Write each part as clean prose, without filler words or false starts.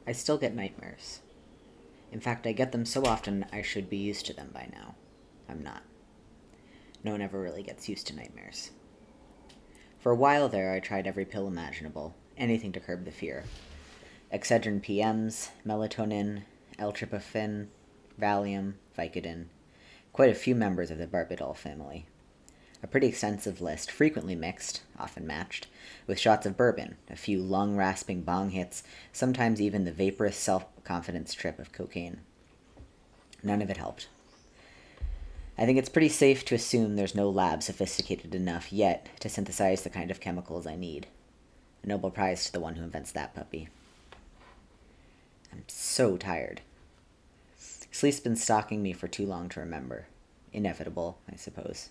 I still get nightmares. In fact, I get them so often I should be used to them by now. I'm not. No one ever really gets used to nightmares. For a while there, I tried every pill imaginable, anything to curb the fear. Excedrin PMs, melatonin, L-tryptophan, Valium, Vicodin, quite a few members of the Barbitol family. A pretty extensive list, frequently mixed, often matched, with shots of bourbon, a few lung-rasping bong hits, sometimes even the vaporous self-confidence trip of cocaine. None of it helped. I think it's pretty safe to assume there's no lab sophisticated enough yet to synthesize the kind of chemicals I need. A Nobel Prize to the one who invents that puppy. I'm so tired. Sleep's been stalking me for too long to remember. Inevitable, I suppose.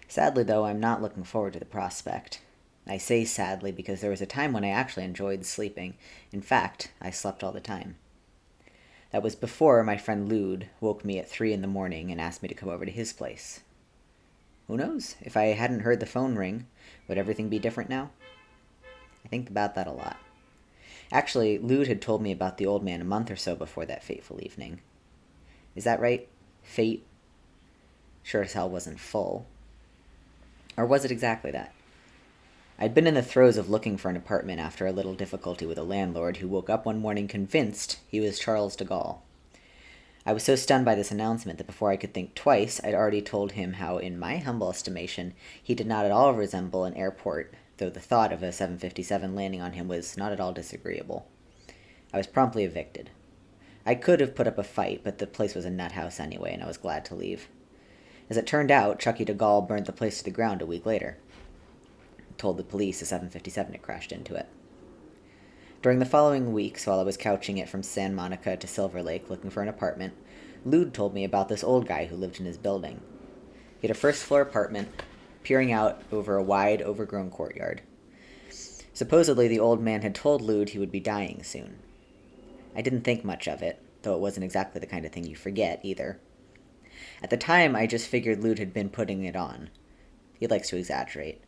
Sadly, though, I'm not looking forward to the prospect. I say sadly because there was a time when I actually enjoyed sleeping. In fact, I slept all the time. That was before my friend Lude woke me at 3 in the morning and asked me to come over to his place. Who knows? If I hadn't heard the phone ring, would everything be different now? I think about that a lot. Actually, Lude had told me about the old man a month or so before that fateful evening. Is that right? Fate? Sure as hell wasn't full. Or was it exactly that? I'd been in the throes of looking for an apartment after a little difficulty with a landlord who woke up one morning convinced he was Charles de Gaulle. I was so stunned by this announcement that before I could think twice, I'd already told him how, in my humble estimation, he did not at all resemble an airport, though the thought of a 757 landing on him was not at all disagreeable. I was promptly evicted. I could have put up a fight, but the place was a nut house anyway, and I was glad to leave. As it turned out, Chucky de Gaulle burned the place to the ground a week later. Told the police a 757 had crashed into it. During the following weeks, while I was couching it from San Monica to Silver Lake looking for an apartment, Lude told me about this old guy who lived in his building. He had a first-floor apartment, peering out over a wide, overgrown courtyard. Supposedly, the old man had told Lude he would be dying soon. I didn't think much of it, though it wasn't exactly the kind of thing you forget, either. At the time, I just figured Lude had been putting it on. He likes to exaggerate.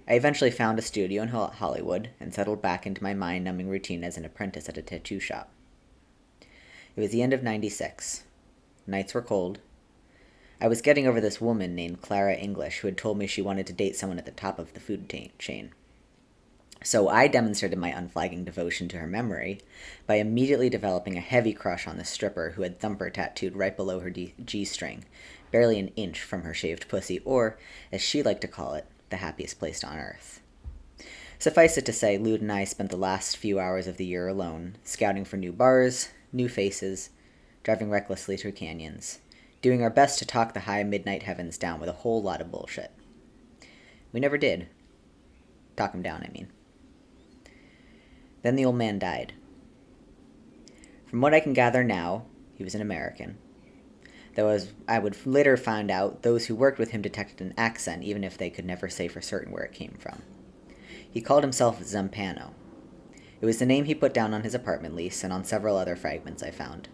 I eventually found a studio in Hollywood and settled back into my mind-numbing routine as an apprentice at a tattoo shop. It was the end of '96. Nights were cold. I was getting over this woman named Clara English who had told me she wanted to date someone at the top of the food chain. So I demonstrated my unflagging devotion to her memory by immediately developing a heavy crush on the stripper who had Thumper tattooed right below her G-string, barely an inch from her shaved pussy, or, as she liked to call it, the happiest place on earth. Suffice it to say, Lude and I spent the last few hours of the year alone, scouting for new bars, new faces, driving recklessly through canyons, doing our best to talk the high midnight heavens down with a whole lot of bullshit. We never did. Talk him down, I mean. Then the old man died. From what I can gather now, he was an American. Though, as I would later find out, those who worked with him detected an accent, even if they could never say for certain where it came from. He called himself Zampano. It was the name he put down on his apartment lease and on several other fragments I found.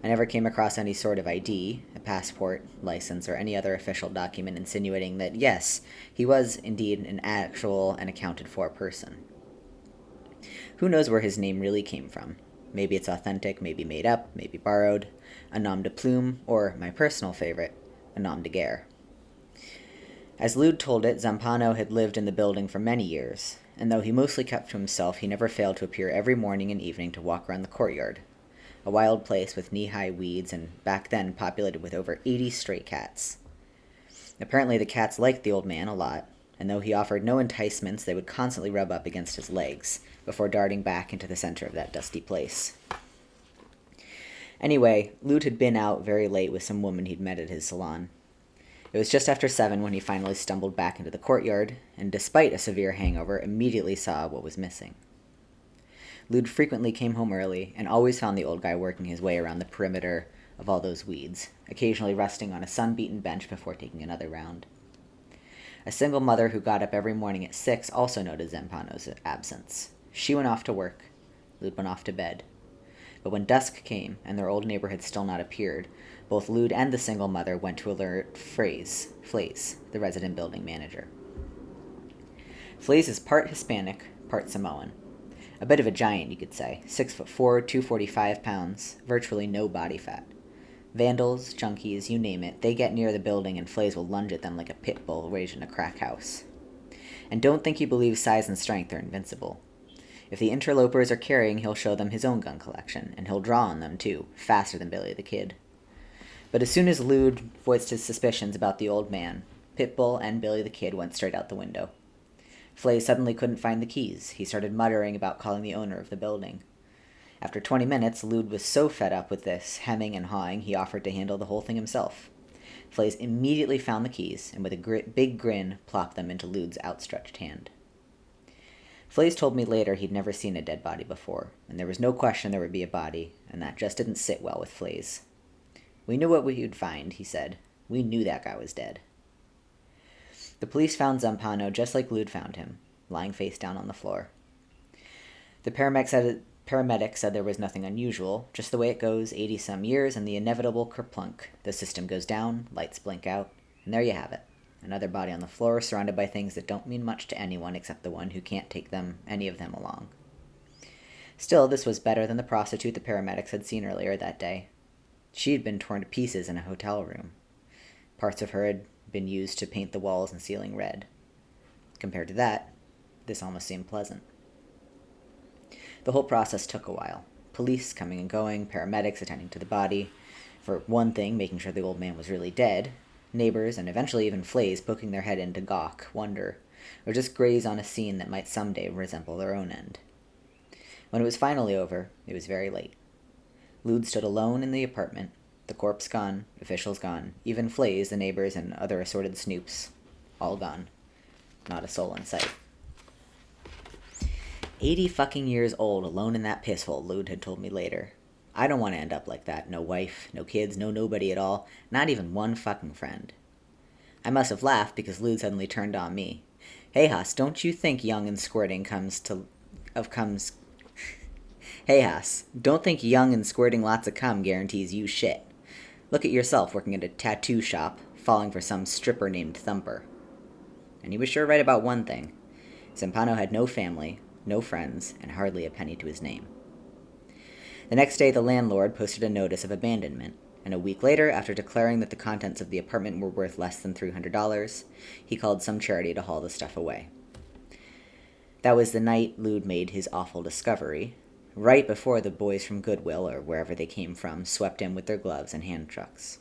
I never came across any sort of ID, a passport, license, or any other official document insinuating that, yes, he was indeed an actual and accounted-for person. Who knows where his name really came from? Maybe it's authentic, maybe made up, maybe borrowed. A nom de plume, or, my personal favorite, a nom de guerre. As Lude told it, Zampano had lived in the building for many years, and though he mostly kept to himself, he never failed to appear every morning and evening to walk around the courtyard, a wild place with knee-high weeds and back then populated with over 80 stray cats. Apparently the cats liked the old man a lot, and though he offered no enticements, they would constantly rub up against his legs before darting back into the center of that dusty place. Anyway, Lude had been out very late with some woman he'd met at his salon. It was just after 7 when he finally stumbled back into the courtyard, and despite a severe hangover, immediately saw what was missing. Lude frequently came home early, and always found the old guy working his way around the perimeter of all those weeds, occasionally resting on a sun-beaten bench before taking another round. A single mother who got up every morning at 6 also noted Zampano's absence. She went off to work. Lude went off to bed. But when dusk came, and their old neighbor had still not appeared, both Lude and the single mother went to alert Flays, the resident building manager. Flays is part Hispanic, part Samoan. A bit of a giant, you could say. 6'4", 245 pounds, virtually no body fat. Vandals, junkies, you name it, they get near the building and Flays will lunge at them like a pit bull raised in a crack house. And don't think he believes size and strength are invincible. If the interlopers are carrying, he'll show them his own gun collection, and he'll draw on them, too, faster than Billy the Kid. But as soon as Lude voiced his suspicions about the old man, Pitbull and Billy the Kid went straight out the window. Flay suddenly couldn't find the keys. He started muttering about calling the owner of the building. After 20 minutes, Lude was so fed up with this hemming and hawing, he offered to handle the whole thing himself. Flays immediately found the keys, and with a big grin, plopped them into Lude's outstretched hand. Flays told me later he'd never seen a dead body before, and there was no question there would be a body, and that just didn't sit well with Flays. We knew what we would find, he said. We knew that guy was dead. The police found Zampano just like Lude found him, lying face down on the floor. The paramedic said there was nothing unusual, just the way it goes 80-some years and the inevitable kerplunk. The system goes down, lights blink out, and there you have it. Another body on the floor, surrounded by things that don't mean much to anyone except the one who can't take any of them along. Still, this was better than the prostitute the paramedics had seen earlier that day. She had been torn to pieces in a hotel room. Parts of her had been used to paint the walls and ceiling red. Compared to that, this almost seemed pleasant. The whole process took a while. Police coming and going, paramedics attending to the body, for one thing, making sure the old man was really dead, neighbors, and eventually even Flays poking their head in to gawk, wonder, or just graze on a scene that might someday resemble their own end. When it was finally over, it was very late. Lude stood alone in the apartment, the corpse gone, officials gone, even Flays, the neighbors, and other assorted snoops, all gone. Not a soul in sight. 80 fucking years old, alone in that piss hole, Lude had told me later. I don't want to end up like that. No wife, no kids, no nobody at all. Not even one fucking friend. I must have laughed because Lude suddenly turned on me. Hey, Haas, don't you think young and squirting Hey, Haas, don't think young and squirting lots of cum guarantees you shit. Look at yourself working at a tattoo shop, falling for some stripper named Thumper. And he was sure right about one thing. Zampano had no family, no friends, and hardly a penny to his name. The next day, the landlord posted a notice of abandonment, and a week later, after declaring that the contents of the apartment were worth less than $300, he called some charity to haul the stuff away. That was the night Lude made his awful discovery, right before the boys from Goodwill, or wherever they came from, swept in with their gloves and hand trucks.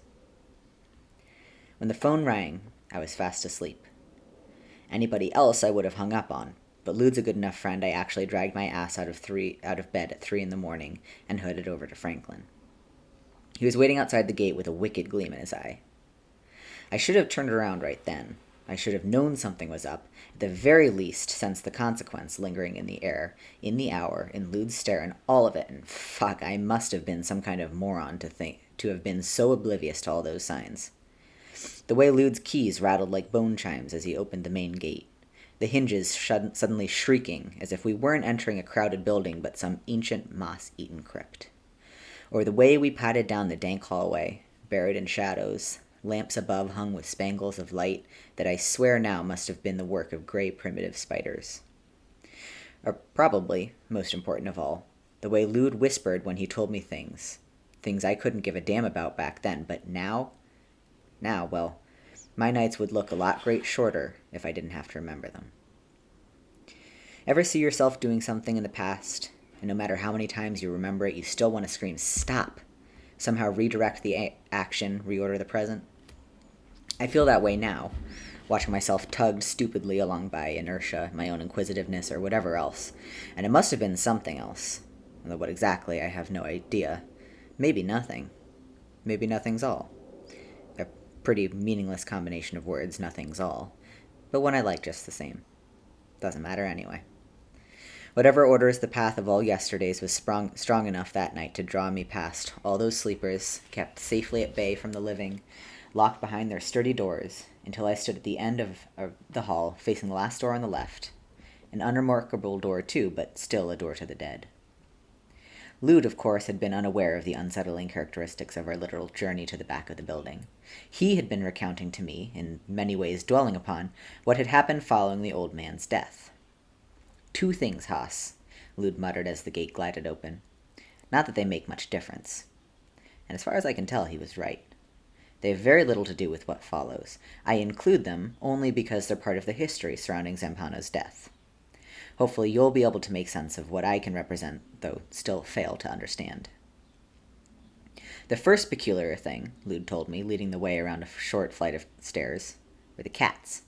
When the phone rang, I was fast asleep. Anybody else I would have hung up on, but Lude's a good enough friend I actually dragged my ass out of bed at 3 a.m. and headed over to Franklin. He was waiting outside the gate with a wicked gleam in his eye. I should have turned around right then. I should have known something was up, at the very least sensed the consequence lingering in the air, in the hour, in Lude's stare, and all of it, and fuck, I must have been some kind of moron to have been so oblivious to all those signs. The way Lude's keys rattled like bone chimes as he opened the main gate, the hinges suddenly shrieking as if we weren't entering a crowded building but some ancient moss-eaten crypt. Or the way we padded down the dank hallway, buried in shadows, lamps above hung with spangles of light that I swear now must have been the work of gray primitive spiders. Or probably, most important of all, the way Lude whispered when he told me things I couldn't give a damn about back then, but now, well, my nights would look a lot great shorter if I didn't have to remember them. Ever see yourself doing something in the past, and no matter how many times you remember it, you still want to scream, "Stop!" Somehow redirect the action, reorder the present? I feel that way now, watching myself tugged stupidly along by inertia, my own inquisitiveness, or whatever else. And it must have been something else. Although what exactly, I have no idea. Maybe nothing. Maybe nothing's all. A pretty meaningless combination of words, nothing's all. But one I like just the same. Doesn't matter anyway. Whatever orders the path of all yesterdays was strong enough that night to draw me past all those sleepers, kept safely at bay from the living, locked behind their sturdy doors, until I stood at the end of the hall, facing the last door on the left. An unremarkable door, too, but still a door to the dead. Lude, of course, had been unaware of the unsettling characteristics of our literal journey to the back of the building. He had been recounting to me, in many ways dwelling upon, what had happened following the old man's death. Two things, Haas. Lud muttered as the gate glided open. Not that they make much difference. And as far as I can tell, he was right. They have very little to do with what follows. I include them only because they're part of the history surrounding Zampano's death. Hopefully you'll be able to make sense of what I can represent, though still fail to understand. The first peculiar thing, Lud told me, leading the way around a short flight of stairs, were the cats.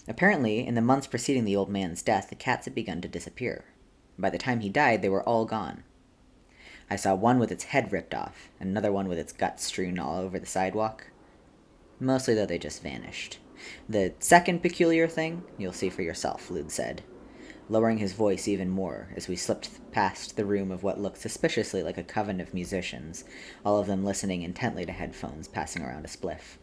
Apparently, in the months preceding the old man's death, the cats had begun to disappear. By the time he died, they were all gone. I saw one with its head ripped off, and another one with its guts strewn all over the sidewalk. Mostly, though, they just vanished. The second peculiar thing, you'll see for yourself, Lud said, lowering his voice even more as we slipped past the room of what looked suspiciously like a coven of musicians, all of them listening intently to headphones passing around a spliff.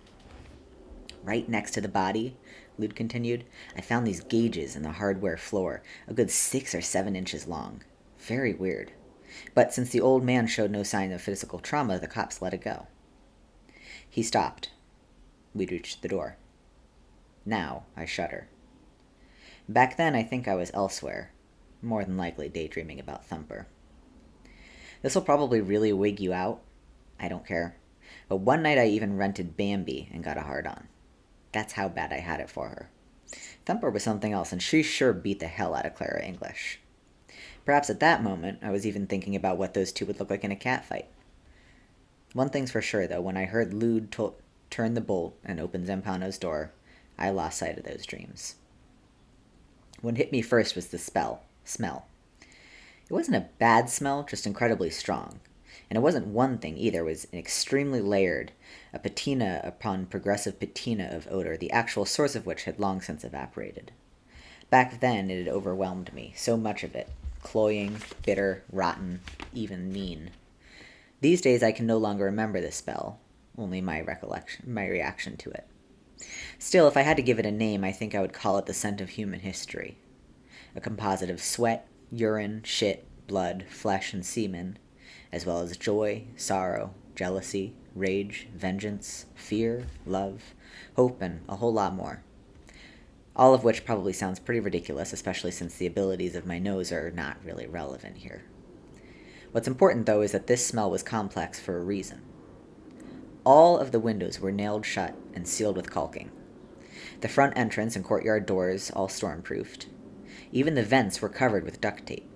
Right next to the body, Lud continued, I found these gauges in the hardware floor, a good 6 or 7 inches long. Very weird. But since the old man showed no sign of physical trauma, the cops let it go. He stopped. We'd reached the door. Now I shudder. Back then, I think I was elsewhere, more than likely daydreaming about Thumper. This'll probably really wig you out. I don't care. But one night I even rented Bambi and got a hard-on. That's how bad I had it for her. Thumper was something else, and she sure beat the hell out of Clara English. Perhaps at that moment, I was even thinking about what those two would look like in a catfight. One thing's for sure, though, when I heard Lud turn the bolt and open Zampano's door, I lost sight of those dreams. What hit me first was the smell. It wasn't a bad smell, just incredibly strong. And it wasn't one thing either, it was an extremely layered, a patina upon progressive patina of odor, the actual source of which had long since evaporated. Back then it had overwhelmed me, so much of it, cloying, bitter, rotten, even mean. These days I can no longer remember the smell, only my reaction to it. Still, if I had to give it a name, I think I would call it the scent of human history. A composite of sweat, urine, shit, blood, flesh, and semen, as well as joy, sorrow, jealousy, rage, vengeance, fear, love, hope, and a whole lot more. All of which probably sounds pretty ridiculous, especially since the abilities of my nose are not really relevant here. What's important, though, is that this smell was complex for a reason. All of the windows were nailed shut and sealed with caulking. The front entrance and courtyard doors all storm-proofed. Even the vents were covered with duct tape.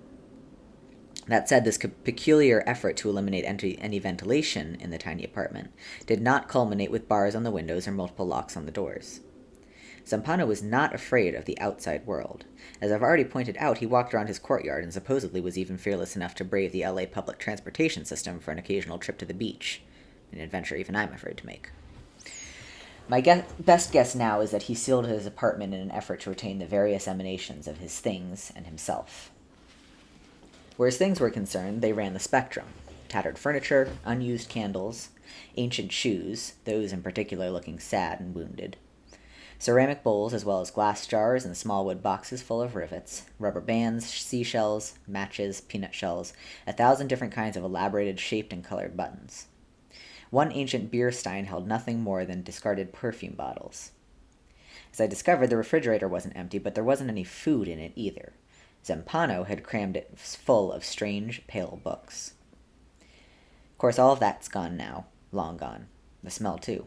That said, this peculiar effort to eliminate any ventilation in the tiny apartment did not culminate with bars on the windows or multiple locks on the doors. Zampano was not afraid of the outside world. As I've already pointed out, he walked around his courtyard and supposedly was even fearless enough to brave the LA public transportation system for an occasional trip to the beach, an adventure even I'm afraid to make. My best guess now is that he sealed his apartment in an effort to retain the various emanations of his things and himself. Where his things were concerned, they ran the spectrum. Tattered furniture, unused candles, ancient shoes, those in particular looking sad and wounded, ceramic bowls as well as glass jars and small wood boxes full of rivets, rubber bands, seashells, matches, peanut shells, 1,000 different kinds of elaborated shaped and colored buttons. One ancient beer stein held nothing more than discarded perfume bottles. As I discovered, the refrigerator wasn't empty, but there wasn't any food in it either. Zampano had crammed it full of strange, pale books. Of course, all of that's gone now, long gone. The smell, too.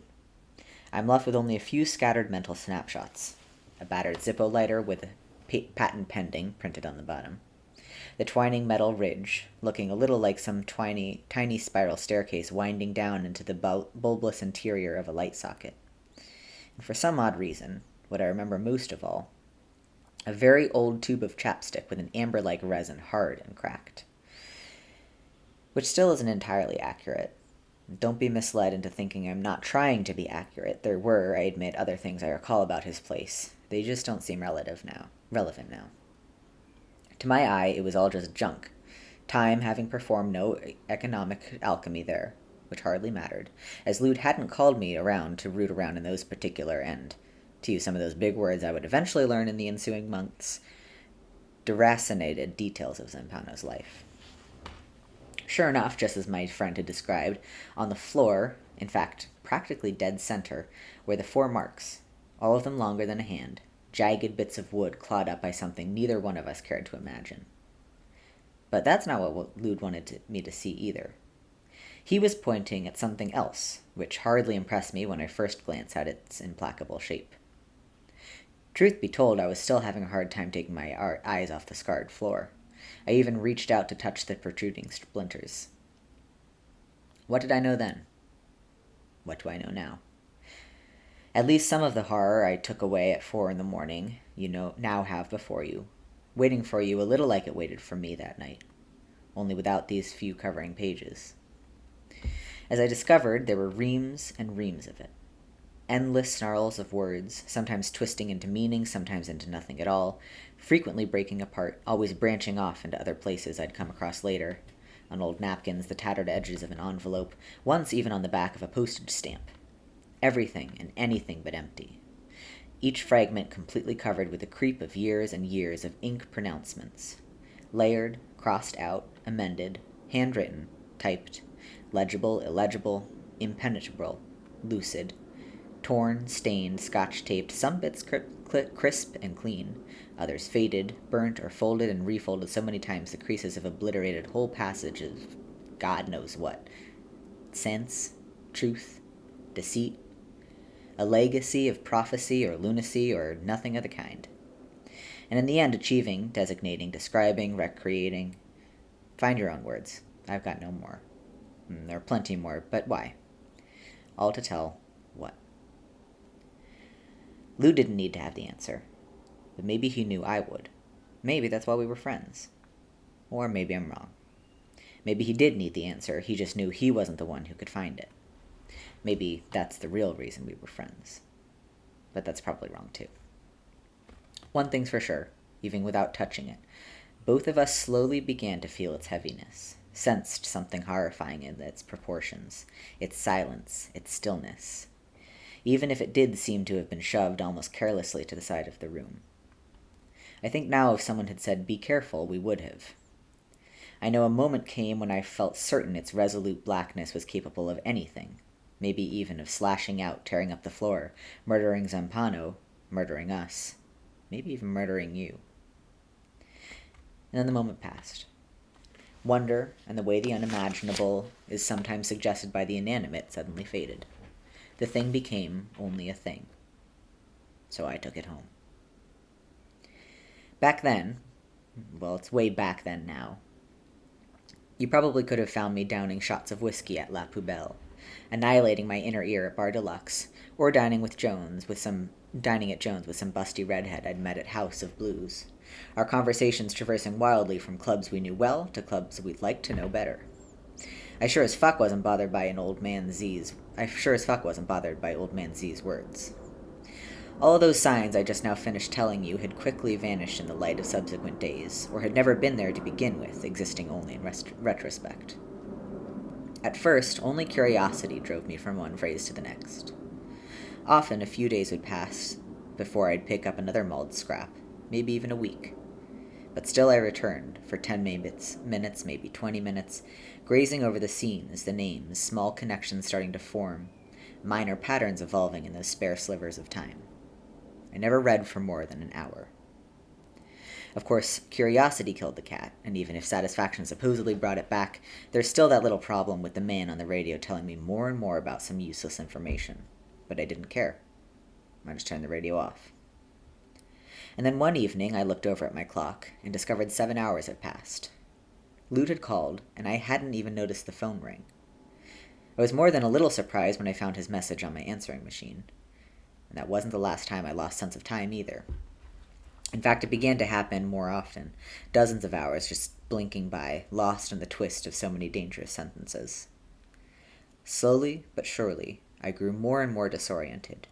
I'm left with only a few scattered mental snapshots. A battered Zippo lighter with a patent pending printed on the bottom. The twining metal ridge, looking a little like some tiny spiral staircase winding down into the bulbous interior of a light socket. And for some odd reason, what I remember most of all, a very old tube of chapstick with an amber-like resin, hard and cracked. Which still isn't entirely accurate. Don't be misled into thinking I'm not trying to be accurate. There were, I admit, other things I recall about his place. They just don't seem relevant now. To my eye, it was all just junk. Time having performed no economic alchemy there, which hardly mattered, as Lud hadn't called me around to root around in those particular and, to use some of those big words I would eventually learn in the ensuing months, deracinated details of Zampano's life. Sure enough, just as my friend had described, on the floor, in fact, practically dead center, were the 4 marks, all of them longer than a hand, jagged bits of wood clawed up by something neither one of us cared to imagine. But that's not what Lude wanted me to see either. He was pointing at something else, which hardly impressed me when I first glanced at its implacable shape. Truth be told, I was still having a hard time taking my eyes off the scarred floor. I even reached out to touch the protruding splinters. What did I know then? What do I know now? At least some of the horror I took away at 4 a.m, now have before you, waiting for you a little like it waited for me that night, only without these few covering pages. As I discovered, there were reams and reams of it. Endless snarls of words, sometimes twisting into meaning, sometimes into nothing at all, frequently breaking apart, always branching off into other places I'd come across later, on old napkins, the tattered edges of an envelope, once even on the back of a postage stamp. Everything and anything but empty. Each fragment completely covered with a creep of years and years of ink pronouncements. Layered, crossed out, amended, handwritten, typed, legible, illegible, impenetrable, lucid, torn, stained, scotch-taped, some bits crisp and clean, others faded, burnt, or folded and refolded so many times the creases have obliterated whole passages of God knows what. Sense, truth, deceit, a legacy of prophecy or lunacy or nothing of the kind. And in the end achieving, designating, describing, recreating. Find your own words. I've got no more. There are plenty more, but why? All to tell what? Lou didn't need to have the answer, but maybe he knew I would. Maybe that's why we were friends. Or maybe I'm wrong. Maybe he did need the answer, he just knew he wasn't the one who could find it. Maybe that's the real reason we were friends. But that's probably wrong too. One thing's for sure, even without touching it. Both of us slowly began to feel its heaviness, sensed something horrifying in its proportions, its silence, its stillness, even if it did seem to have been shoved almost carelessly to the side of the room. I think now if someone had said, "Be careful," we would have. I know a moment came when I felt certain its resolute blackness was capable of anything, maybe even of slashing out, tearing up the floor, murdering Zampano, murdering us, maybe even murdering you. And then the moment passed. Wonder, and the way the unimaginable is sometimes suggested by the inanimate, suddenly faded. The thing became only a thing. So I took it home. Back then, well, it's way back then now, you probably could have found me downing shots of whiskey at La Poubelle, annihilating my inner ear at Bar Deluxe, or dining at Jones with some busty redhead I'd met at House of Blues, our conversations traversing wildly from clubs we knew well to clubs we'd like to know better. I sure as fuck wasn't bothered by Old Man Z's words. All of those signs I just now finished telling you had quickly vanished in the light of subsequent days, or had never been there to begin with, existing only in retrospect. At first, only curiosity drove me from one phrase to the next. Often a few days would pass before I'd pick up another mauled scrap, maybe even a week. But still I returned, for 10 minutes, maybe 20 minutes, grazing over the scenes, the names, small connections starting to form, minor patterns evolving in those spare slivers of time. I never read for more than an hour. Of course, curiosity killed the cat, and even if satisfaction supposedly brought it back, there's still that little problem with the man on the radio telling me more and more about some useless information. But I didn't care. I just turned the radio off. And then one evening I looked over at my clock and discovered 7 hours had passed. Lute had called, and I hadn't even noticed the phone ring. I was more than a little surprised when I found his message on my answering machine. And that wasn't the last time I lost sense of time either. In fact, it began to happen more often, dozens of hours just blinking by, lost in the twist of so many dangerous sentences. Slowly but surely, I grew more and more disoriented,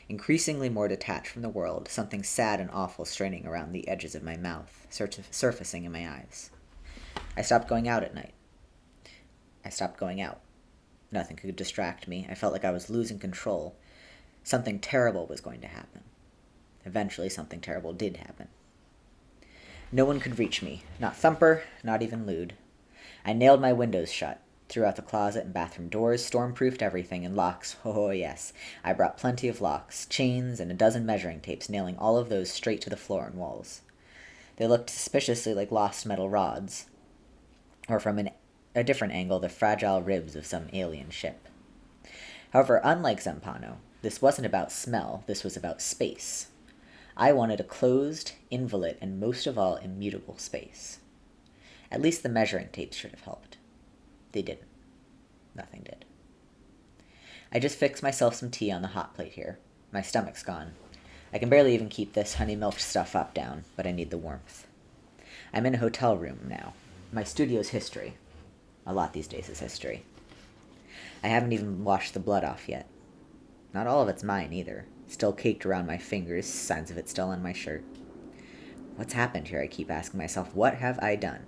increasingly more detached from the world, something sad and awful straining around the edges of my mouth, surfacing in my eyes. I stopped going out at night. I stopped going out. Nothing could distract me. I felt like I was losing control. Something terrible was going to happen. Eventually, something terrible did happen. No one could reach me. Not Thumper, not even Lude. I nailed my windows shut, threw out the closet and bathroom doors, storm-proofed everything, and locks. Oh, yes. I brought plenty of locks, chains, and a dozen measuring tapes, nailing all of those straight to the floor and walls. They looked suspiciously like lost metal rods. or from a different angle, the fragile ribs of some alien ship. However, unlike Zampano, this wasn't about smell, this was about space. I wanted a closed, inviolate, and most of all, immutable space. At least the measuring tapes should have helped. They didn't. Nothing did. I just fixed myself some tea on the hot plate here. My stomach's gone. I can barely even keep this honey milk stuff up down, but I need the warmth. I'm in a hotel room now. My studio's history. A lot these days is history. I haven't even washed the blood off yet. Not all of it's mine, either. Still caked around my fingers, signs of it still on my shirt. What's happened here, I keep asking myself. What have I done?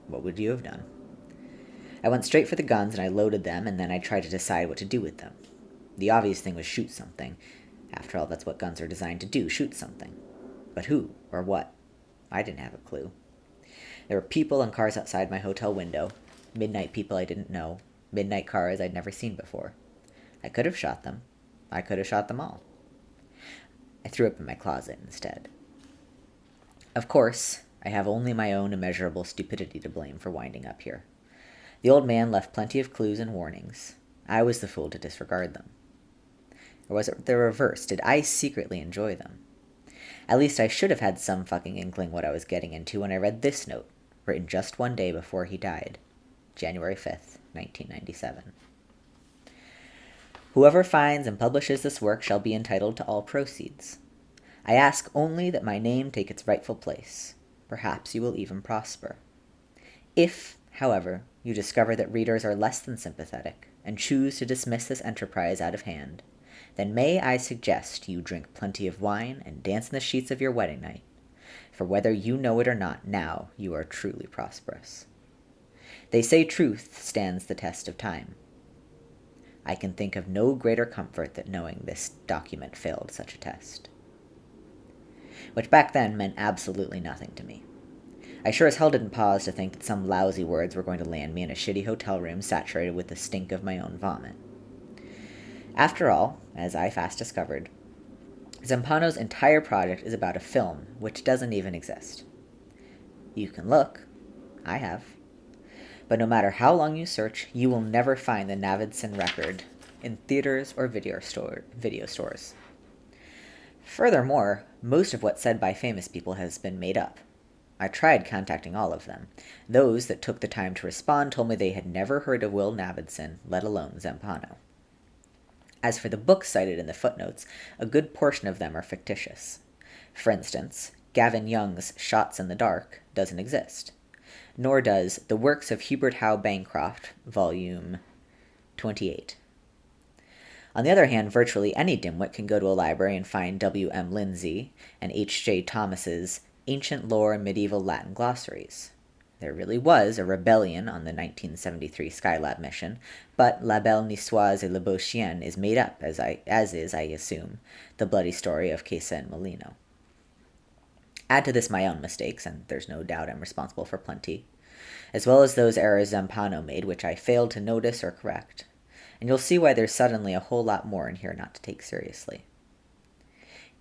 What would you have done? I went straight for the guns and I loaded them, and then I tried to decide what to do with them. The obvious thing was shoot something. After all, that's what guns are designed to do, shoot something. But who, or what? I didn't have a clue. There were people and cars outside my hotel window. Midnight people I didn't know. Midnight cars I'd never seen before. I could have shot them. I could have shot them all. I threw up in my closet instead. Of course, I have only my own immeasurable stupidity to blame for winding up here. The old man left plenty of clues and warnings. I was the fool to disregard them. Or was it the reverse? Did I secretly enjoy them? At least I should have had some fucking inkling what I was getting into when I read this note, written just one day before he died, January 5th, 1997. Whoever finds and publishes this work shall be entitled to all proceeds. I ask only that my name take its rightful place. Perhaps you will even prosper. If, however, you discover that readers are less than sympathetic, and choose to dismiss this enterprise out of hand, then may I suggest you drink plenty of wine and dance in the sheets of your wedding night, for whether you know it or not, now you are truly prosperous. They say truth stands the test of time. I can think of no greater comfort than knowing this document failed such a test. Which back then meant absolutely nothing to me. I sure as hell didn't pause to think that some lousy words were going to land me in a shitty hotel room saturated with the stink of my own vomit. After all, as I fast discovered, Zampano's entire project is about a film which doesn't even exist. You can look. I have. But no matter how long you search, you will never find the Navidson record in theaters or video stores. Furthermore, most of what's said by famous people has been made up. I tried contacting all of them. Those that took the time to respond told me they had never heard of Will Navidson, let alone Zampano. As for the books cited in the footnotes, a good portion of them are fictitious. For instance, Gavin Young's Shots in the Dark doesn't exist, nor does The Works of Hubert Howe Bancroft, Volume 28. On the other hand, virtually any dimwit can go to a library and find W. M. Lindsay and H. J. Thomas's Ancient Lore and Medieval Latin Glossaries. There really was a rebellion on the 1973 Skylab mission, but La Belle Niçoise et le Beau Chien is made up, as is, I assume, the bloody story of Casa and Molino. Add to this my own mistakes, and there's no doubt I'm responsible for plenty, as well as those errors Zampano made which I failed to notice or correct, and you'll see why there's suddenly a whole lot more in here not to take seriously.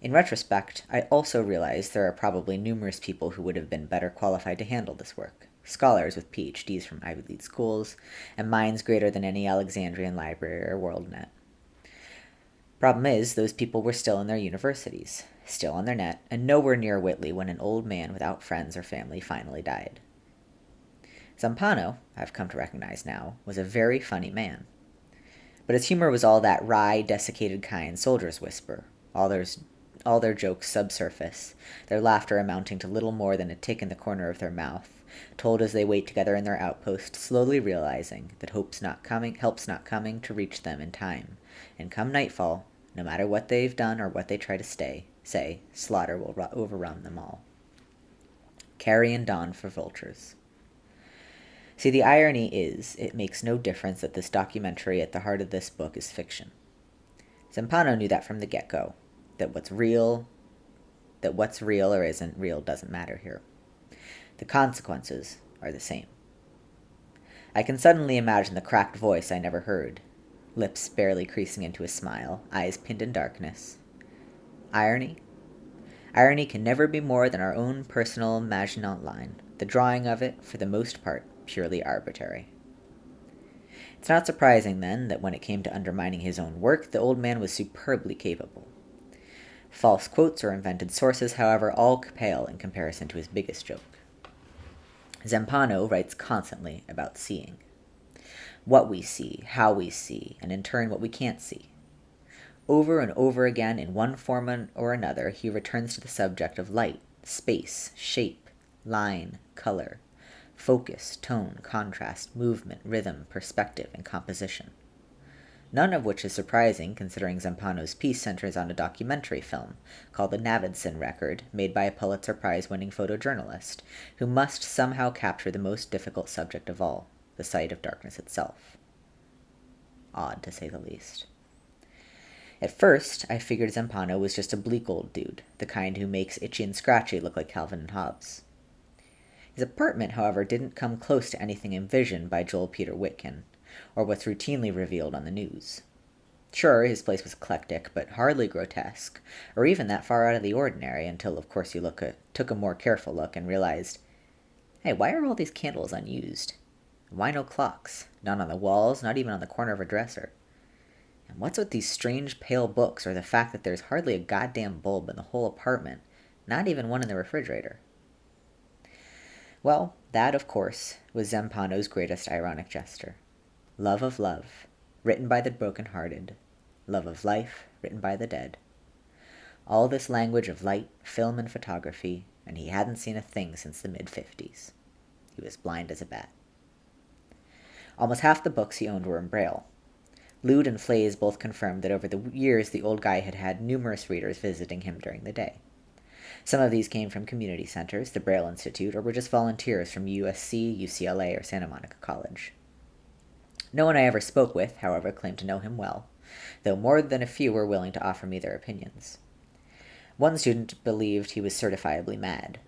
In retrospect, I also realize there are probably numerous people who would have been better qualified to handle this work, scholars with PhDs from Ivy League schools, and minds greater than any Alexandrian library or WorldNet. Problem is, those people were still in their universities, still on their net, and nowhere near Whitley when an old man without friends or family finally died. Zampano, I've come to recognize now, was a very funny man. But his humor was all that wry, desiccated kind soldiers whisper, all their jokes subsurface, their laughter amounting to little more than a tick in the corner of their mouth, told as they wait together in their outpost, slowly realizing that help's not coming to reach them in time, and come nightfall, no matter what they've done or what they try to say, slaughter will overrun them all. Carrion dawn for vultures. See, the irony is, it makes no difference that this documentary at the heart of this book is fiction. Zampano knew that from the get-go, that what's real or isn't real doesn't matter here. The consequences are the same. I can suddenly imagine the cracked voice I never heard, lips barely creasing into a smile, eyes pinned in darkness. Irony? Irony can never be more than our own personal Maginot line, the drawing of it, for the most part, purely arbitrary. It's not surprising, then, that when it came to undermining his own work, the old man was superbly capable. False quotes or invented sources, however, all pale in comparison to his biggest joke. Zampano writes constantly about seeing. What we see, how we see, and in turn what we can't see. Over and over again, in one form or another, he returns to the subject of light, space, shape, line, color, focus, tone, contrast, movement, rhythm, perspective, and composition. None of which is surprising, considering Zampano's piece centers on a documentary film called The Navidson Record, made by a Pulitzer Prize-winning photojournalist, who must somehow capture the most difficult subject of all, the sight of darkness itself. Odd, to say the least. At first, I figured Zampano was just a bleak old dude, the kind who makes Itchy and Scratchy look like Calvin and Hobbes. His apartment, however, didn't come close to anything envisioned by Joel Peter Witkin, or what's routinely revealed on the news. Sure, his place was eclectic, but hardly grotesque, or even that far out of the ordinary, until, of course, you took a more careful look and realized, hey, why are all these candles unused? Why no clocks? None on the walls, not even on the corner of a dresser. And what's with these strange pale books, or the fact that there's hardly a goddamn bulb in the whole apartment, not even one in the refrigerator? Well, that, of course, was Zampano's greatest ironic gesture. Love of love, written by the broken-hearted. Love of life, written by the dead. All this language of light, film, and photography, and he hadn't seen a thing since the mid-50s. He was blind as a bat. Almost half the books he owned were in Braille. Lude and Flays both confirmed that over the years the old guy had had numerous readers visiting him during the day. Some of these came from community centers, the Braille Institute, or were just volunteers from USC, UCLA, or Santa Monica College. No one I ever spoke with, however, claimed to know him well, though more than a few were willing to offer me their opinions. One student believed he was certifiably mad.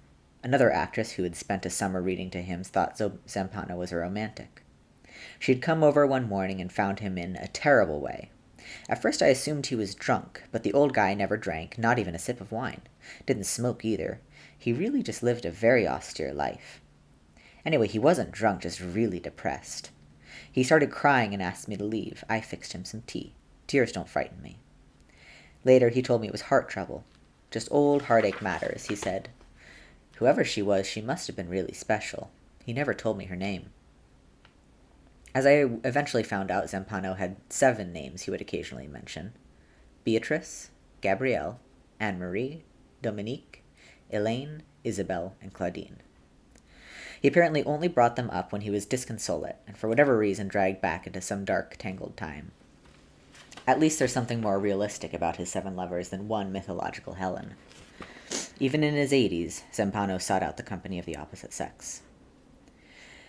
Another actress who had spent a summer reading to him thought Zampano was a romantic. She had come over one morning and found him in a terrible way. At first I assumed he was drunk, but the old guy never drank, not even a sip of wine. Didn't smoke either. He really just lived a very austere life. Anyway, he wasn't drunk, just really depressed. He started crying and asked me to leave. I fixed him some tea. Tears don't frighten me. Later, he told me it was heart trouble. Just old heartache matters, he said. Whoever she was, she must have been really special. He never told me her name. As I eventually found out, Zampano had 7 names he would occasionally mention. Beatrice, Gabrielle, Anne-Marie, Dominique, Elaine, Isabel, and Claudine. He apparently only brought them up when he was disconsolate, and for whatever reason dragged back into some dark, tangled time. At least there's something more realistic about his 7 lovers than one mythological Helen. Even in his 80s, Zampano sought out the company of the opposite sex.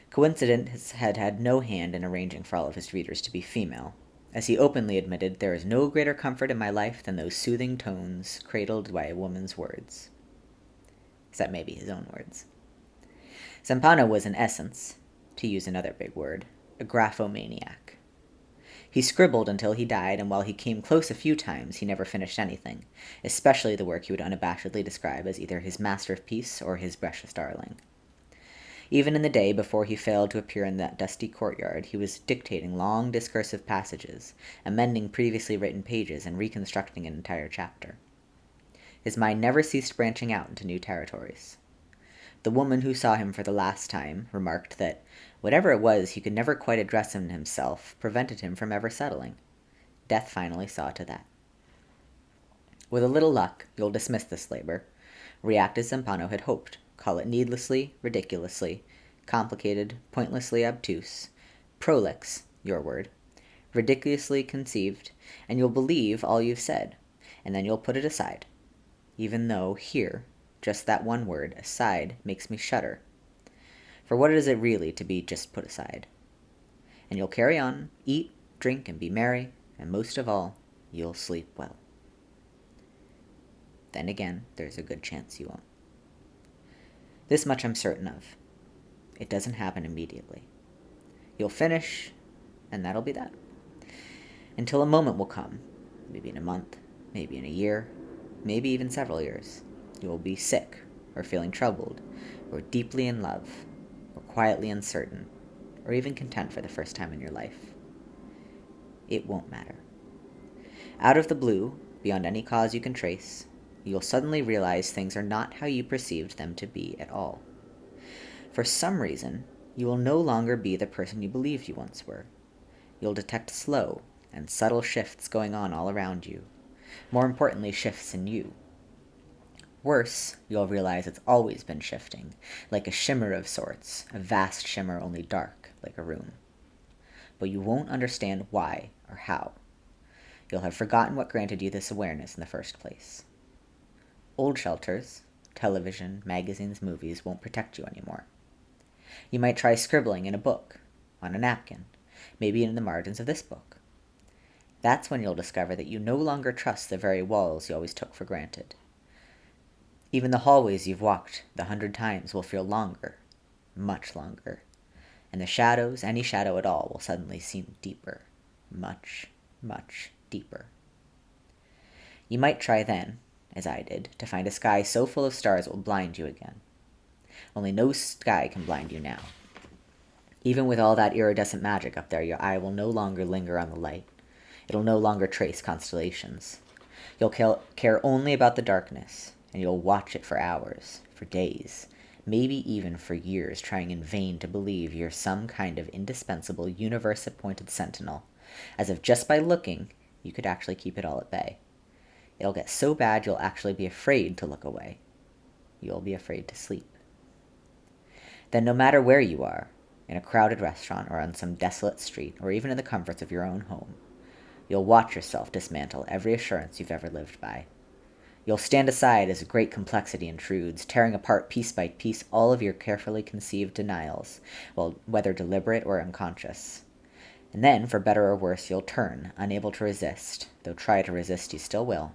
Coincidence had no hand in arranging for all of his readers to be female. As he openly admitted, there is no greater comfort in my life than those soothing tones cradled by a woman's words. Except maybe his own words. Zampano was in essence, to use another big word, a graphomaniac. He scribbled until he died, and while he came close a few times, he never finished anything, especially the work he would unabashedly describe as either his masterpiece or his precious darling. Even in the day before he failed to appear in that dusty courtyard, he was dictating long discursive passages, amending previously written pages, and reconstructing an entire chapter. His mind never ceased branching out into new territories. The woman who saw him for the last time remarked that whatever it was he could never quite address in himself prevented him from ever settling. Death finally saw to that. With a little luck, you'll dismiss this labor, react as Zampano had hoped. Call it needlessly, ridiculously, complicated, pointlessly obtuse, prolix, your word, ridiculously conceived, and you'll believe all you've said, and then you'll put it aside. Even though, here, just that one word, aside, makes me shudder. For what is it really to be just put aside? And you'll carry on, eat, drink, and be merry, and most of all, you'll sleep well. Then again, there's a good chance you won't. This much I'm certain of. It doesn't happen immediately. You'll finish, and that'll be that. Until a moment will come, maybe in a month, maybe in a year, maybe even several years. You will be sick, or feeling troubled, or deeply in love, or quietly uncertain, or even content for the first time in your life. It won't matter. Out of the blue, beyond any cause you can trace, you'll suddenly realize things are not how you perceived them to be at all. For some reason, you will no longer be the person you believed you once were. You'll detect slow and subtle shifts going on all around you. More importantly, shifts in you. Worse, you'll realize it's always been shifting, like a shimmer of sorts, a vast shimmer only dark, like a room. But you won't understand why or how. You'll have forgotten what granted you this awareness in the first place. Old shelters, television, magazines, movies won't protect you anymore. You might try scribbling in a book, on a napkin, maybe in the margins of this book. That's when you'll discover that you no longer trust the very walls you always took for granted. Even the hallways you've walked 100 times will feel longer, much longer, and the shadows, any shadow at all, will suddenly seem deeper, much, much deeper. You might try then, as I did, to find a sky so full of stars it will blind you again. Only no sky can blind you now. Even with all that iridescent magic up there, your eye will no longer linger on the light. It'll no longer trace constellations. You'll care only about the darkness, and you'll watch it for hours, for days, maybe even for years, trying in vain to believe you're some kind of indispensable, universe-appointed sentinel, as if just by looking, you could actually keep it all at bay. It'll get so bad you'll actually be afraid to look away. You'll be afraid to sleep. Then no matter where you are, in a crowded restaurant or on some desolate street, or even in the comforts of your own home, you'll watch yourself dismantle every assurance you've ever lived by. You'll stand aside as great complexity intrudes, tearing apart piece by piece all of your carefully conceived denials, whether deliberate or unconscious. And then, for better or worse, you'll turn, unable to resist, though try to resist you still will,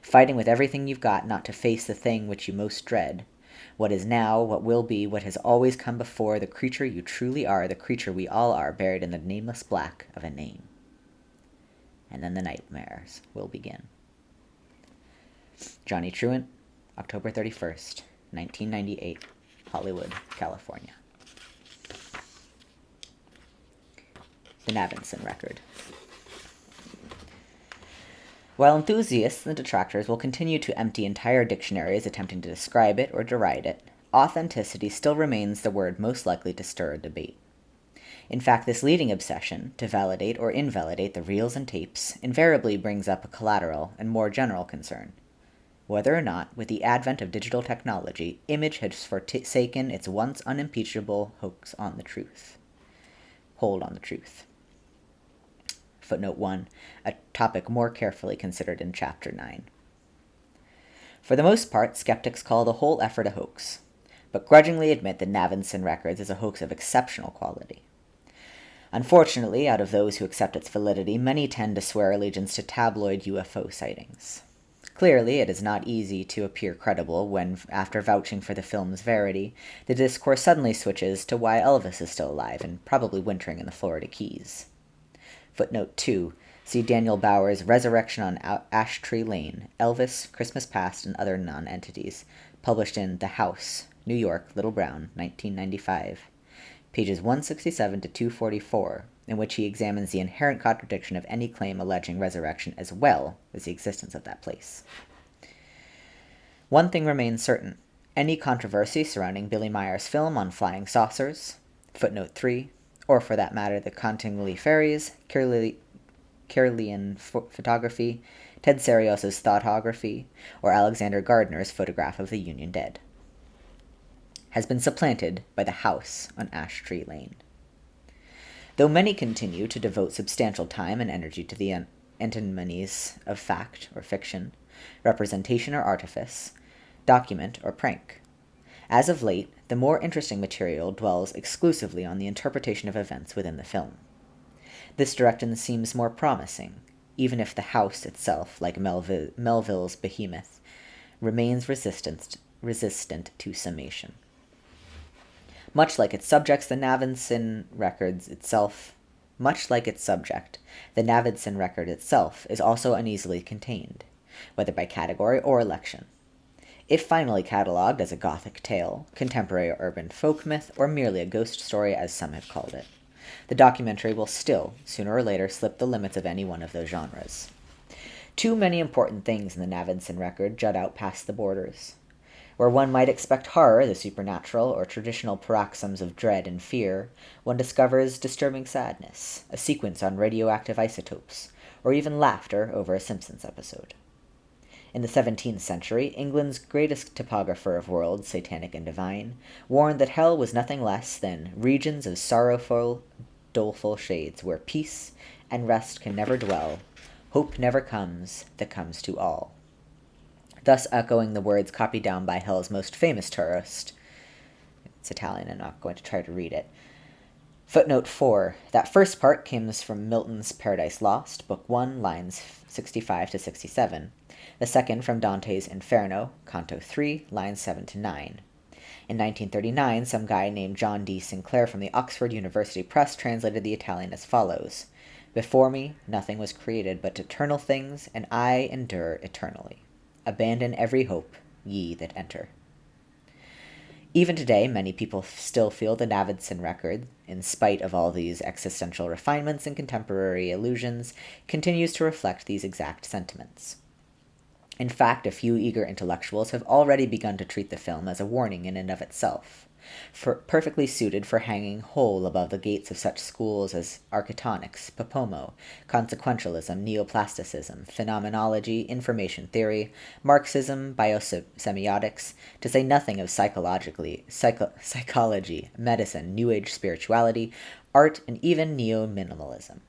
fighting with everything you've got not to face the thing which you most dread, what is now, what will be, what has always come before, the creature you truly are, the creature we all are, buried in the nameless black of a name. And then the nightmares will begin. Johnny Truant, October 31st, 1998, Hollywood, California. The Navinson Record. While enthusiasts and detractors will continue to empty entire dictionaries attempting to describe it or deride it, authenticity still remains the word most likely to stir a debate. In fact, this leading obsession, to validate or invalidate the reels and tapes, invariably brings up a collateral and more general concern. Whether or not, with the advent of digital technology, image has forsaken its once unimpeachable hold on the truth. Footnote 1, a topic more carefully considered in Chapter 9. For the most part, skeptics call the whole effort a hoax, but grudgingly admit that Navinson Records is a hoax of exceptional quality. Unfortunately, out of those who accept its validity, many tend to swear allegiance to tabloid UFO sightings. Clearly, it is not easy to appear credible when, after vouching for the film's verity, the discourse suddenly switches to why Elvis is still alive and probably wintering in the Florida Keys. Footnote 2. See Daniel Bauer's Resurrection on Ash Tree Lane, Elvis, Christmas Past, and Other Non-Entities, published in The House, New York, Little Brown, 1995. Pages 167 to 244, in which he examines the inherent contradiction of any claim alleging resurrection as well as the existence of that place. One thing remains certain. Any controversy surrounding Billy Meyer's film on flying saucers, footnote 3, or for that matter the Continually Fairies, Kirlian photography, Ted Serios' thoughtography, or Alexander Gardner's photograph of the Union Dead, has been supplanted by the house on Ash Tree Lane. Though many continue to devote substantial time and energy to the antinomies of fact or fiction, representation or artifice, document or prank, as of late, the more interesting material dwells exclusively on the interpretation of events within the film. This direction seems more promising, even if the house itself, like Melville's behemoth, remains resistant to summation. Much like its subject, the Navinson record itself is also uneasily contained, whether by category or election. If finally catalogued as a Gothic tale, contemporary urban folk myth, or merely a ghost story as some have called it, the documentary will still, sooner or later, slip the limits of any one of those genres. Too many important things in the Navidson record jut out past the borders. Where one might expect horror, the supernatural, or traditional paroxysms of dread and fear, one discovers disturbing sadness, a sequence on radioactive isotopes, or even laughter over a Simpsons episode. In the 17th century, England's greatest topographer of worlds, satanic and divine, warned that hell was nothing less than regions of sorrowful, doleful shades, where peace and rest can never dwell, hope never comes that comes to all. Thus echoing the words copied down by hell's most famous tourist. It's Italian, I'm not going to try to read it. Footnote 4. That first part comes from Milton's Paradise Lost, Book 1, lines 65 to 67. The second from Dante's Inferno, Canto 3, lines 7 to 9. In 1939, some guy named John D. Sinclair from the Oxford University Press translated the Italian as follows. Before me, nothing was created but eternal things, and I endure eternally. Abandon every hope, ye that enter. Even today, many people still feel the Navidson record, in spite of all these existential refinements and contemporary illusions, continues to reflect these exact sentiments. In fact, a few eager intellectuals have already begun to treat the film as a warning in and of itself, perfectly suited for hanging whole above the gates of such schools as architectonics, Popomo, consequentialism, neoplasticism, phenomenology, information theory, Marxism, biosemiotics, to say nothing of psychology, medicine, New Age spirituality, art, and even neo-minimalism.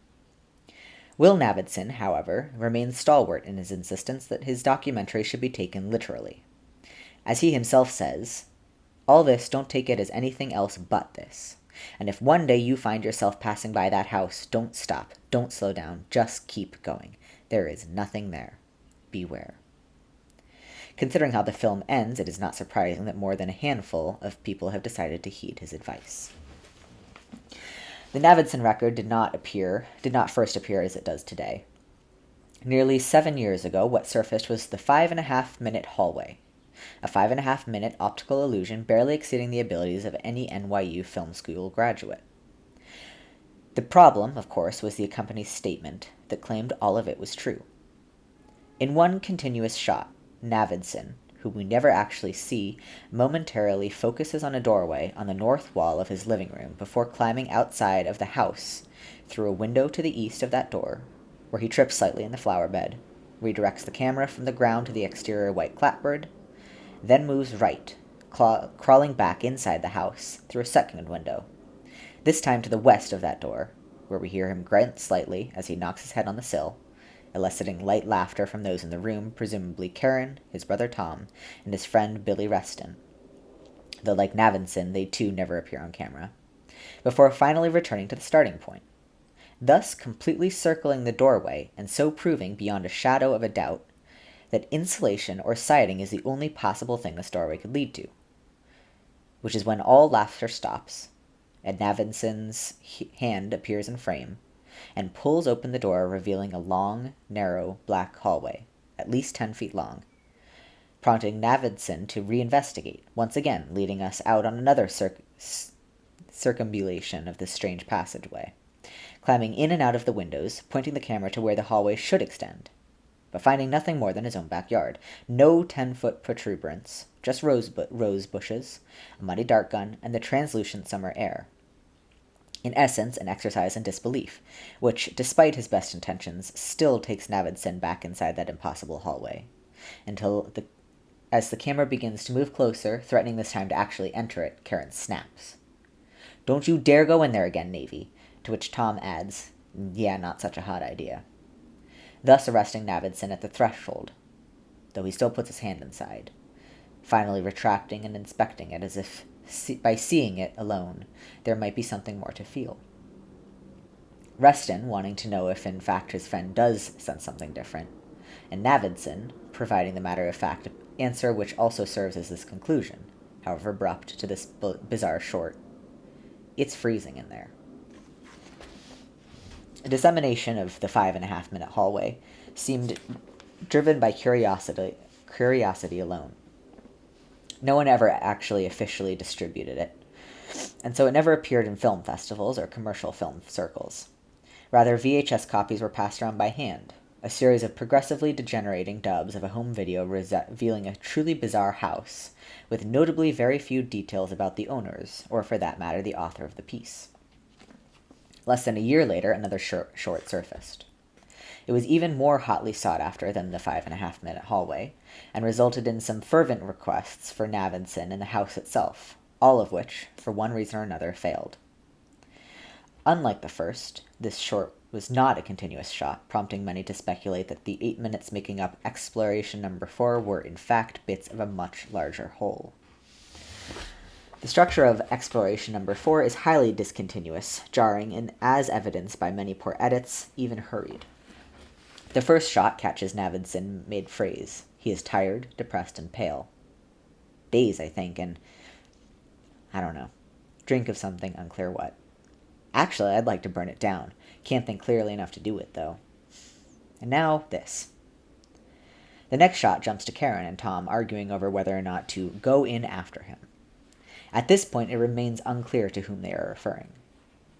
Will Navidson, however, remains stalwart in his insistence that his documentary should be taken literally. As he himself says, all this, don't take it as anything else but this. And if one day you find yourself passing by that house, don't stop, don't slow down, just keep going. There is nothing there. Beware. Considering how the film ends, it is not surprising that more than a handful of people have decided to heed his advice. The Navidson record did not first appear as it does today. Nearly 7 years ago, what surfaced was the 5.5-minute hallway, a 5.5-minute optical illusion barely exceeding the abilities of any NYU film school graduate. The problem, of course, was the accompanying statement that claimed all of it was true. In one continuous shot, Navidson, who we never actually see, momentarily focuses on a doorway on the north wall of his living room before climbing outside of the house through a window to the east of that door, where he trips slightly in the flower bed, redirects the camera from the ground to the exterior white clapboard, then moves right, crawling back inside the house through a second window, this time to the west of that door, where we hear him grunt slightly as he knocks his head on the sill, eliciting light laughter from those in the room, presumably Karen, his brother Tom, and his friend Billy Reston, though like Navidson, they too never appear on camera, before finally returning to the starting point, thus completely circling the doorway and so proving beyond a shadow of a doubt that insulation or siding is the only possible thing this doorway could lead to, which is when all laughter stops, and Navidson's hand appears in frame, and pulls open the door, revealing a long, narrow, black hallway, at least 10 feet long, prompting Navidson to reinvestigate, once again leading us out on another circumambulation of this strange passageway, climbing in and out of the windows, pointing the camera to where the hallway should extend, but finding nothing more than his own backyard. No 10-foot protuberance, just rose bushes, a muddy dart gun, and the translucent summer air. In essence, an exercise in disbelief, which, despite his best intentions, still takes Navidson back inside that impossible hallway, as the camera begins to move closer, threatening this time to actually enter it, Karen snaps. "Don't you dare go in there again, Navy," to which Tom adds, "Yeah, not such a hot idea," thus arresting Navidson at the threshold, though he still puts his hand inside, finally retracting and inspecting it as if by seeing it alone, there might be something more to feel. Reston wanting to know if in fact his friend does sense something different, and Navidson providing the matter-of-fact answer which also serves as this conclusion, however abrupt, to this bizarre short. It's freezing in there. A dissemination of the 5.5-minute hallway seemed driven by curiosity alone. No one ever actually officially distributed it, and so it never appeared in film festivals or commercial film circles. Rather, VHS copies were passed around by hand, a series of progressively degenerating dubs of a home video revealing a truly bizarre house, with notably very few details about the owners, or for that matter, the author of the piece. Less than a year later, another short surfaced. It was even more hotly sought after than the 5.5-minute hallway, and resulted in some fervent requests for Navidson in the house itself, all of which, for one reason or another, failed. Unlike the first, this short was not a continuous shot, prompting many to speculate that the 8 minutes making up Exploration Number 4 were in fact bits of a much larger whole. The structure of Exploration Number 4 is highly discontinuous, jarring, and as evidenced by many poor edits, even hurried. The first shot catches Navidson mid-phrase. He is tired, depressed, and pale. Days, I think, and I don't know. Drink of something, unclear what. Actually, I'd like to burn it down. Can't think clearly enough to do it, though. And now, this. The next shot jumps to Karen and Tom arguing over whether or not to go in after him. At this point, it remains unclear to whom they are referring.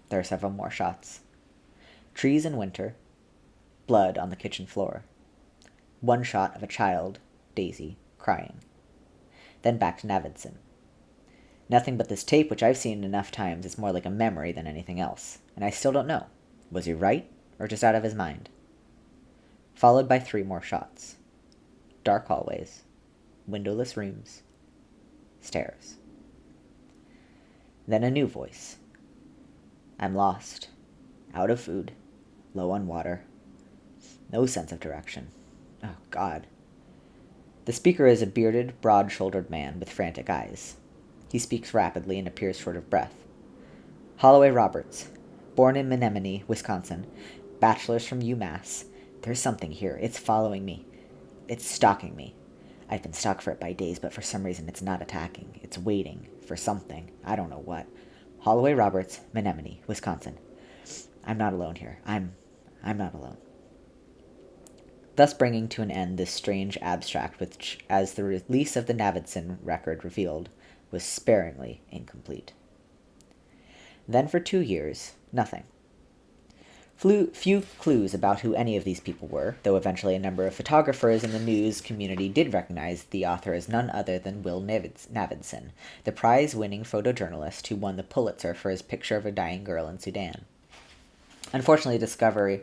There are several more shots. Trees in winter. Blood on the kitchen floor. One shot of a child, Daisy, crying. Then back to Navidson. Nothing but this tape, which I've seen enough times, is more like a memory than anything else, and I still don't know. Was he right, or just out of his mind? Followed by 3 more shots. Dark hallways. Windowless rooms. Stairs. Then a new voice. I'm lost. Out of food. Low on water. No sense of direction. Oh, God. The speaker is a bearded, broad-shouldered man with frantic eyes. He speaks rapidly and appears short of breath. Holloway Roberts, born in Menominee, Wisconsin, bachelor's from UMass. There's something here. It's following me. It's stalking me. I've been stalked for it by days, but for some reason it's not attacking. It's waiting for something. I don't know what. Holloway Roberts, Menominee, Wisconsin. I'm not alone here. I'm not alone. Thus bringing to an end this strange abstract which, as the release of the Navidson record revealed, was sparingly incomplete. Then for 2 years, nothing. Few clues about who any of these people were, though eventually a number of photographers in the news community did recognize the author as none other than Will Navidson, the prize-winning photojournalist who won the Pulitzer for his picture of a dying girl in Sudan. Unfortunately, discovery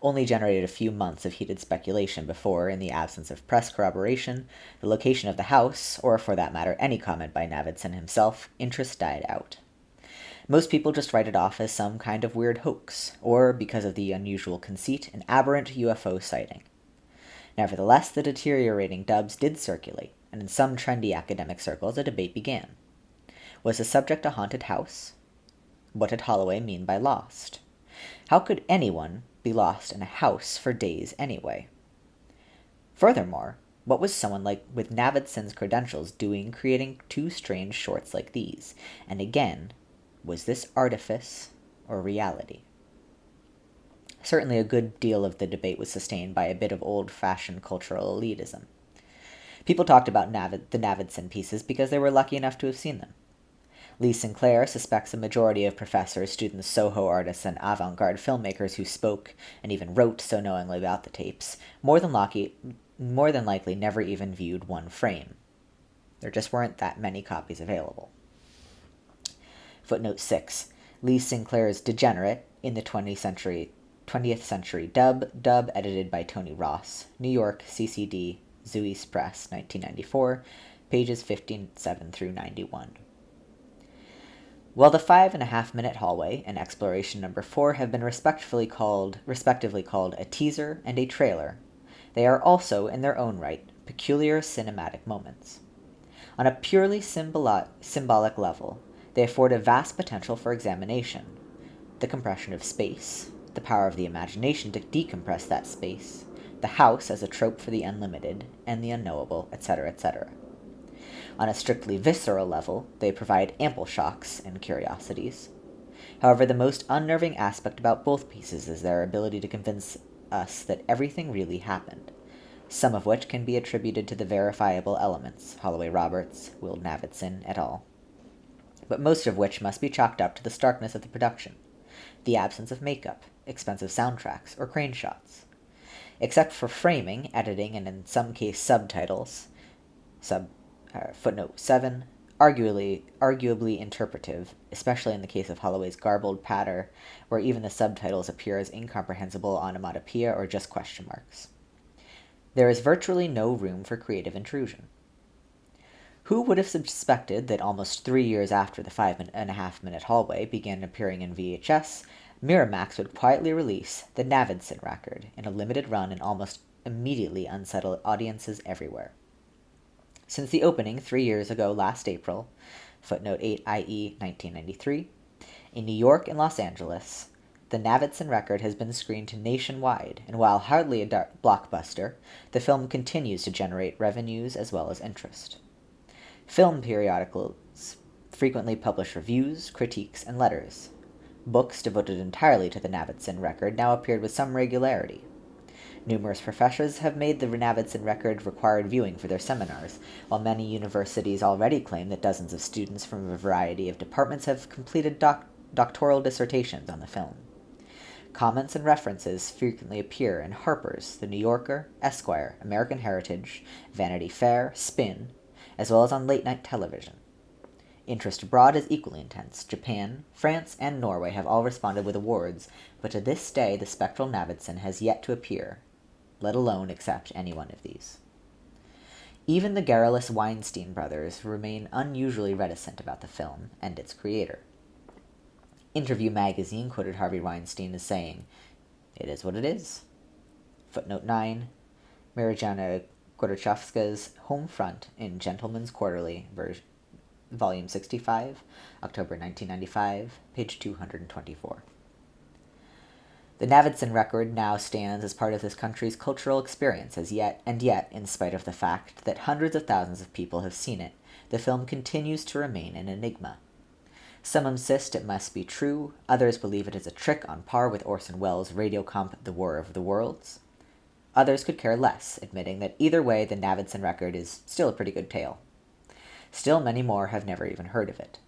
only generated a few months of heated speculation before, in the absence of press corroboration, the location of the house, or for that matter any comment by Navidson himself, interest died out. Most people just write it off as some kind of weird hoax, or, because of the unusual conceit, an aberrant UFO sighting. Nevertheless, the deteriorating dubs did circulate, and in some trendy academic circles a debate began. Was the subject a haunted house? What did Holloway mean by lost? How could anyone be lost in a house for days anyway? Furthermore, what was someone like with Navidson's credentials doing creating 2 strange shorts like these? And again, was this artifice or reality? Certainly a good deal of the debate was sustained by a bit of old-fashioned cultural elitism. People talked about the Navidson pieces because they were lucky enough to have seen them. Lee Sinclair suspects a majority of professors, students, Soho artists, and avant-garde filmmakers who spoke and even wrote so knowingly about the tapes more than likely never even viewed one frame. There just weren't that many copies available. Footnote 6. Lee Sinclair's Degenerate in the 20th Century Dub edited by Tony Ross. New York, CCD, Zeus Press, 1994, pages 57 through 91. While the 5.5-minute hallway and Exploration Number 4 have been respectively called a teaser and a trailer, they are also, in their own right, peculiar cinematic moments. On a purely symbolic level, they afford a vast potential for examination. The compression of space, the power of the imagination to decompress that space, the house as a trope for the unlimited and the unknowable, etc., etc. On a strictly visceral level, they provide ample shocks and curiosities. However, the most unnerving aspect about both pieces is their ability to convince us that everything really happened, some of which can be attributed to the verifiable elements, Holloway Roberts, Will Navidson, et al. but most of which must be chalked up to the starkness of the production, the absence of makeup, expensive soundtracks, or crane shots. Except for framing, editing, and in some case subtitles, footnote 7, arguably interpretive, especially in the case of Holloway's garbled patter, where even the subtitles appear as incomprehensible onomatopoeia or just question marks. There is virtually no room for creative intrusion. Who would have suspected that almost 3 years after the 5.5-minute hallway began appearing in VHS, Miramax would quietly release the Navidson Record in a limited run and almost immediately unsettle audiences everywhere. Since the opening 3 years ago last April, footnote 8 IE 1993, in New York and Los Angeles, the Navidson Record has been screened nationwide, and while hardly a blockbuster, the film continues to generate revenues as well as interest. Film periodicals frequently publish reviews, critiques, and letters. Books devoted entirely to the Navidson Record now appeared with some regularity. Numerous professors have made the Navidson Record required viewing for their seminars, while many universities already claim that dozens of students from a variety of departments have completed doctoral dissertations on the film. Comments and references frequently appear in Harper's, The New Yorker, Esquire, American Heritage, Vanity Fair, Spin, as well as on late-night television. Interest abroad is equally intense. Japan, France, and Norway have all responded with awards, but to this day the spectral Navidson has yet to appear, let alone accept any one of these. Even the garrulous Weinstein brothers remain unusually reticent about the film and its creator. Interview magazine quoted Harvey Weinstein as saying, "It is what it is." Footnote 9, Mirjana Gorachevska's Home Front in Gentleman's Quarterly, Volume 65, October 1995, page 224. The Navidson Record now stands as part of this country's cultural experience yet, in spite of the fact that hundreds of thousands of people have seen it, the film continues to remain an enigma. Some insist it must be true, others believe it is a trick on par with Orson Welles' radio comp The War of the Worlds. Others could care less, admitting that either way the Navidson Record is still a pretty good tale. Still many more have never even heard of it.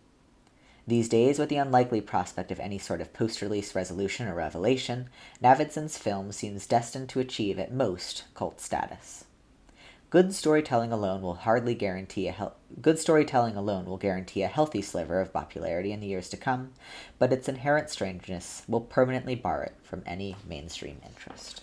These days, with the unlikely prospect of any sort of post-release resolution or revelation, Navidson's film seems destined to achieve at most cult status. Good storytelling alone will guarantee a healthy sliver of popularity in the years to come, but its inherent strangeness will permanently bar it from any mainstream interest.